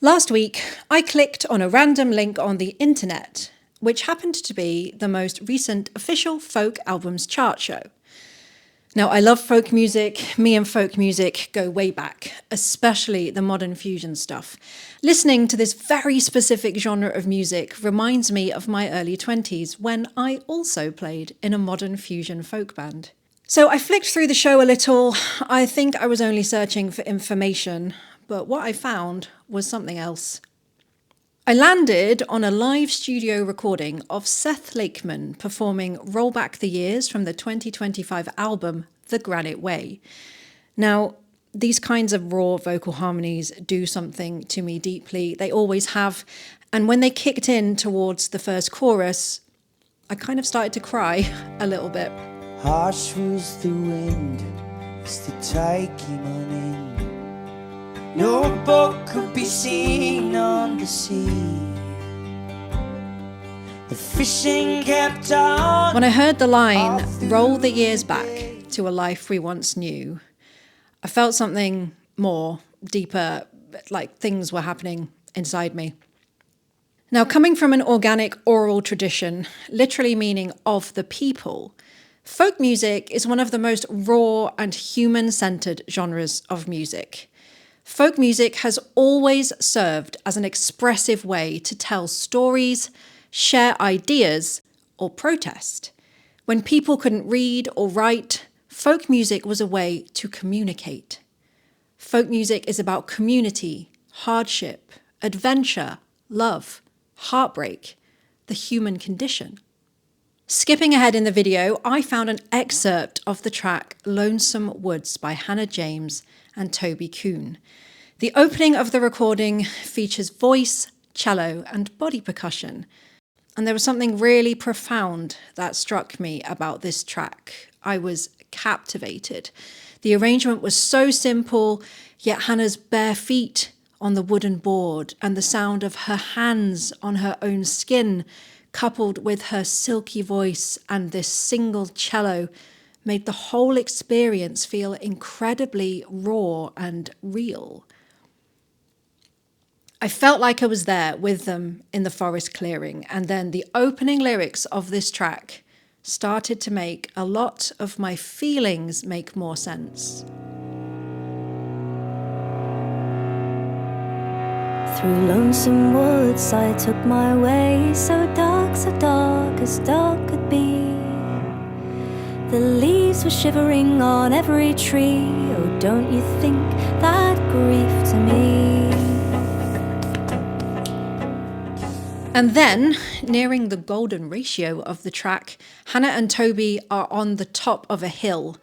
Last week, I clicked on a random link on the internet, which happened to be the most recent official folk albums chart show. Now, I love folk music. Me and folk music go way back, especially the modern fusion stuff. Listening to this very specific genre of music reminds me of my early 20s when I also played in a modern fusion folk band. So I flicked through the show a little. I think I was only searching for information, but what I found was something else. I landed on a live studio recording of Seth Lakeman performing Roll Back the Years from the 2025 album The Granite Way. Now, these kinds of raw vocal harmonies do something to me deeply. They always have. And when they kicked in towards the first chorus, I kind of started to cry a little bit. Harsh was the wind as the tide came on in. No boat could be seen on the sea. The fishing kept on. When I heard the line, roll the years back to a life we once knew, I felt something more, deeper, like things were happening inside me. Now, coming from an organic oral tradition, literally meaning of the people, folk music is one of the most raw and human-centered genres of music. Folk music has always served as an expressive way to tell stories, share ideas, or protest. When people couldn't read or write, folk music was a way to communicate. Folk music is about community, hardship, adventure, love, heartbreak, the human condition. Skipping ahead in the video, I found an excerpt of the track Lonesome Woods by Hannah James and Toby Kuhn. The opening of the recording features voice, cello, and body percussion. And there was something really profound that struck me about this track. I was captivated. The arrangement was so simple, yet Hannah's bare feet on the wooden board and the sound of her hands on her own skin, coupled with her silky voice and this single cello, made the whole experience feel incredibly raw and real. I felt like I was there with them in the forest clearing, and then the opening lyrics of this track started to make a lot of my feelings make more sense. Through lonesome woods I took my way, so dark as dark could be. The leaves were shivering on every tree. Oh, don't you think that grief to me? And then, nearing the golden ratio of the track, Hannah and Toby are on the top of a hill.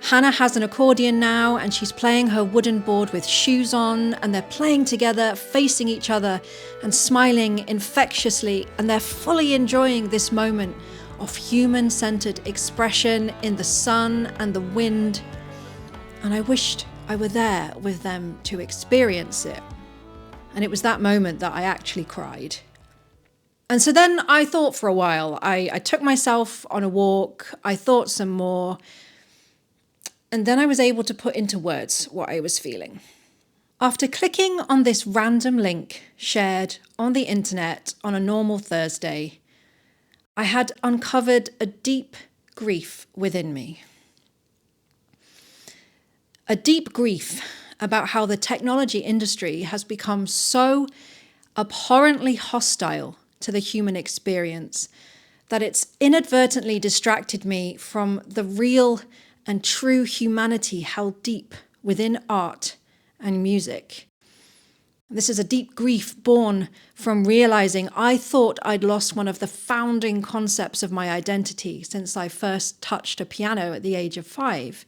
Hannah has an accordion now, and she's playing her wooden board with shoes on, and they're playing together, facing each other, and smiling infectiously, and they're fully enjoying this moment of human-centered expression in the sun and the wind. And I wished I were there with them to experience it. And it was that moment that I actually cried. And so then I thought for a while. I took myself on a walk, I thought some more, and then I was able to put into words what I was feeling. After clicking on this random link shared on the internet on a normal Thursday, I had uncovered a deep grief within me. A deep grief about how the technology industry has become so abhorrently hostile to the human experience that it's inadvertently distracted me from the real and true humanity held deep within art and music. This is a deep grief born from realizing I thought I'd lost one of the founding concepts of my identity since I first touched a piano at the age of 5.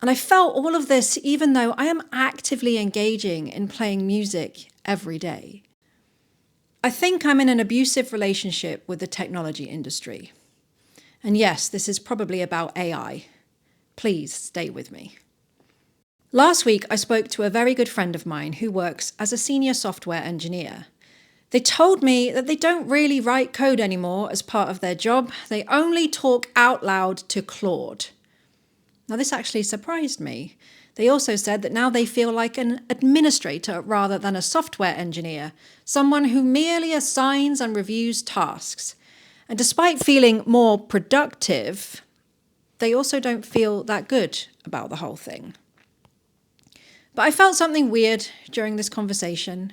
And I felt all of this even though I am actively engaging in playing music every day. I think I'm in an abusive relationship with the technology industry. And yes, this is probably about AI. Please stay with me. Last week, I spoke to a very good friend of mine who works as a senior software engineer. They told me that they don't really write code anymore as part of their job. They only talk out loud to Claude. Now, this actually surprised me. They also said that now they feel like an administrator rather than a software engineer, someone who merely assigns and reviews tasks. And despite feeling more productive, they also don't feel that good about the whole thing. But I felt something weird during this conversation,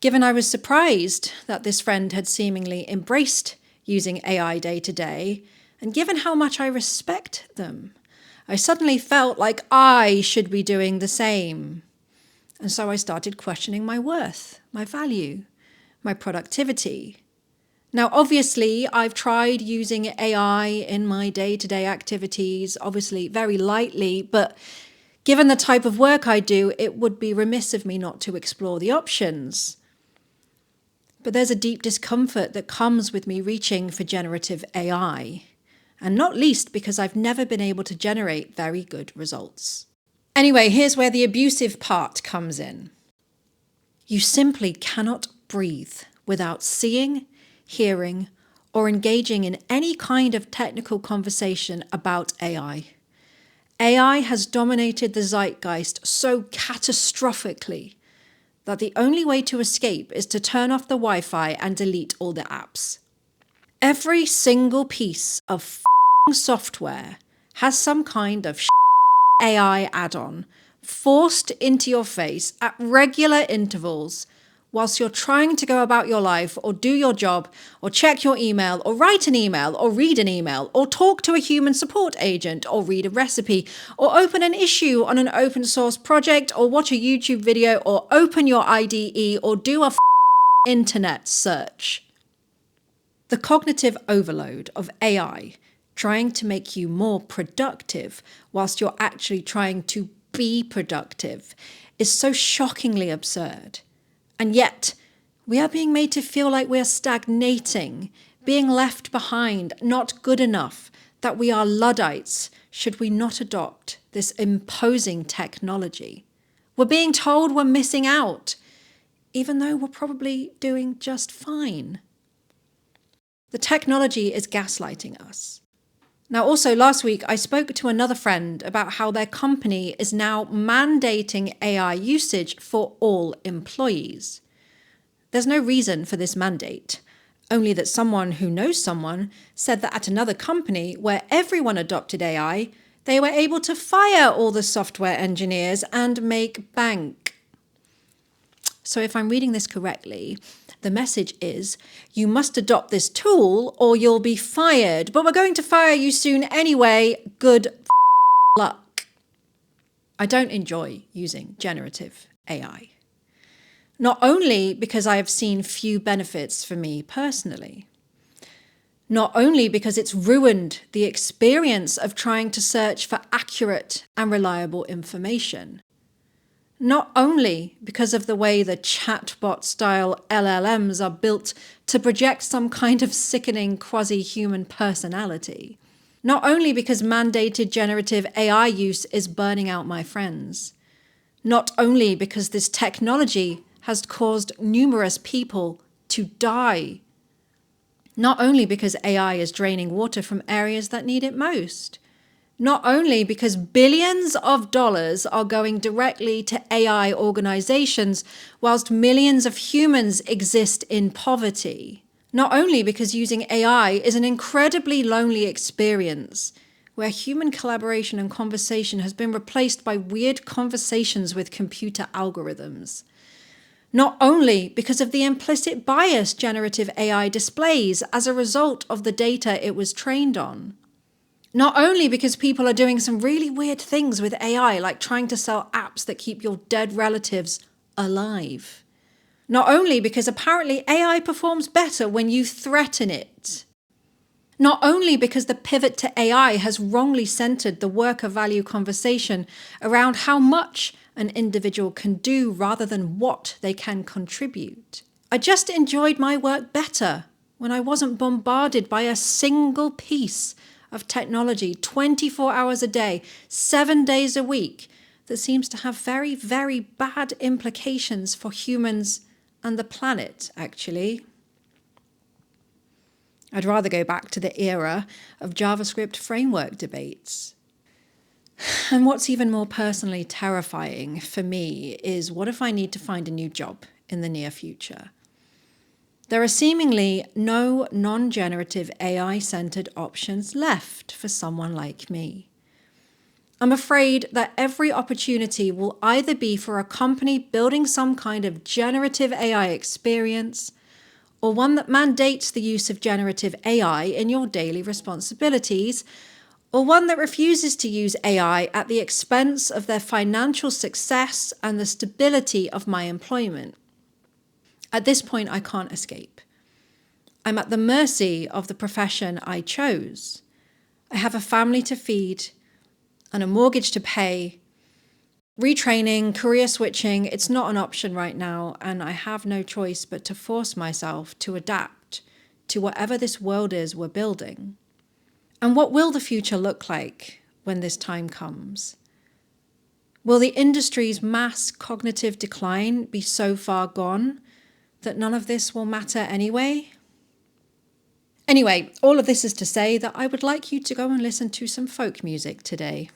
given I was surprised that this friend had seemingly embraced using AI day to day, and given how much I respect them. I suddenly felt like I should be doing the same. And so I started questioning my worth, my value, my productivity. Now, obviously, I've tried using AI in my day-to-day activities, obviously very lightly, but given the type of work I do, it would be remiss of me not to explore the options. But there's a deep discomfort that comes with me reaching for generative AI, and not least because I've never been able to generate very good results. Anyway, here's where the abusive part comes in. You simply cannot breathe without seeing, hearing, or engaging in any kind of technical conversation about AI. AI has dominated the zeitgeist so catastrophically that the only way to escape is to turn off the Wi-Fi and delete all the apps. Every single piece of software has some kind of AI add-on forced into your face at regular intervals whilst you're trying to go about your life or do your job or check your email or write an email or read an email or talk to a human support agent or read a recipe or open an issue on an open source project or watch a YouTube video or open your IDE or do a internet search. The cognitive overload of AI trying to make you more productive whilst you're actually trying to be productive is so shockingly absurd. And yet, we are being made to feel like we are stagnating, being left behind, not good enough, that we are Luddites should we not adopt this imposing technology. We're being told we're missing out, even though we're probably doing just fine. The technology is gaslighting us. Now, also last week, I spoke to another friend about how their company is now mandating AI usage for all employees. There's no reason for this mandate, only that someone who knows someone said that at another company where everyone adopted AI, they were able to fire all the software engineers and make bank. So if I'm reading this correctly, the message is, you must adopt this tool or you'll be fired, but we're going to fire you soon anyway. Good luck. I don't enjoy using generative AI. Not only because I have seen few benefits for me personally, not only because it's ruined the experience of trying to search for accurate and reliable information, not only because of the way the chatbot-style LLMs are built to project some kind of sickening quasi-human personality, not only because mandated generative AI use is burning out my friends, not only because this technology has caused numerous people to die, not only because AI is draining water from areas that need it most, not only because billions of dollars are going directly to AI organizations whilst millions of humans exist in poverty, not only because using AI is an incredibly lonely experience where human collaboration and conversation has been replaced by weird conversations with computer algorithms, not only because of the implicit bias generative AI displays as a result of the data it was trained on, not only because people are doing some really weird things with AI, like trying to sell apps that keep your dead relatives alive. Not only because apparently AI performs better when you threaten it. Not only because the pivot to AI has wrongly centered the worker-value conversation around how much an individual can do rather than what they can contribute. I just enjoyed my work better when I wasn't bombarded by a single piece of technology 24 hours a day, 7 days a week, that seems to have very, very bad implications for humans and the planet, actually. I'd rather go back to the era of JavaScript framework debates. And what's even more personally terrifying for me is, what if I need to find a new job in the near future? There are seemingly no non-generative AI-centered options left for someone like me. I'm afraid that every opportunity will either be for a company building some kind of generative AI experience, or one that mandates the use of generative AI in your daily responsibilities, or one that refuses to use AI at the expense of their financial success and the stability of my employment. At this point, I can't escape. I'm at the mercy of the profession I chose. I have a family to feed and a mortgage to pay. Retraining, career switching, it's not an option right now, and I have no choice but to force myself to adapt to whatever this world is we're building. And what will the future look like when this time comes? Will the industry's mass cognitive decline be so far gone that none of this will matter anyway? Anyway, all of this is to say that I would like you to go and listen to some folk music today.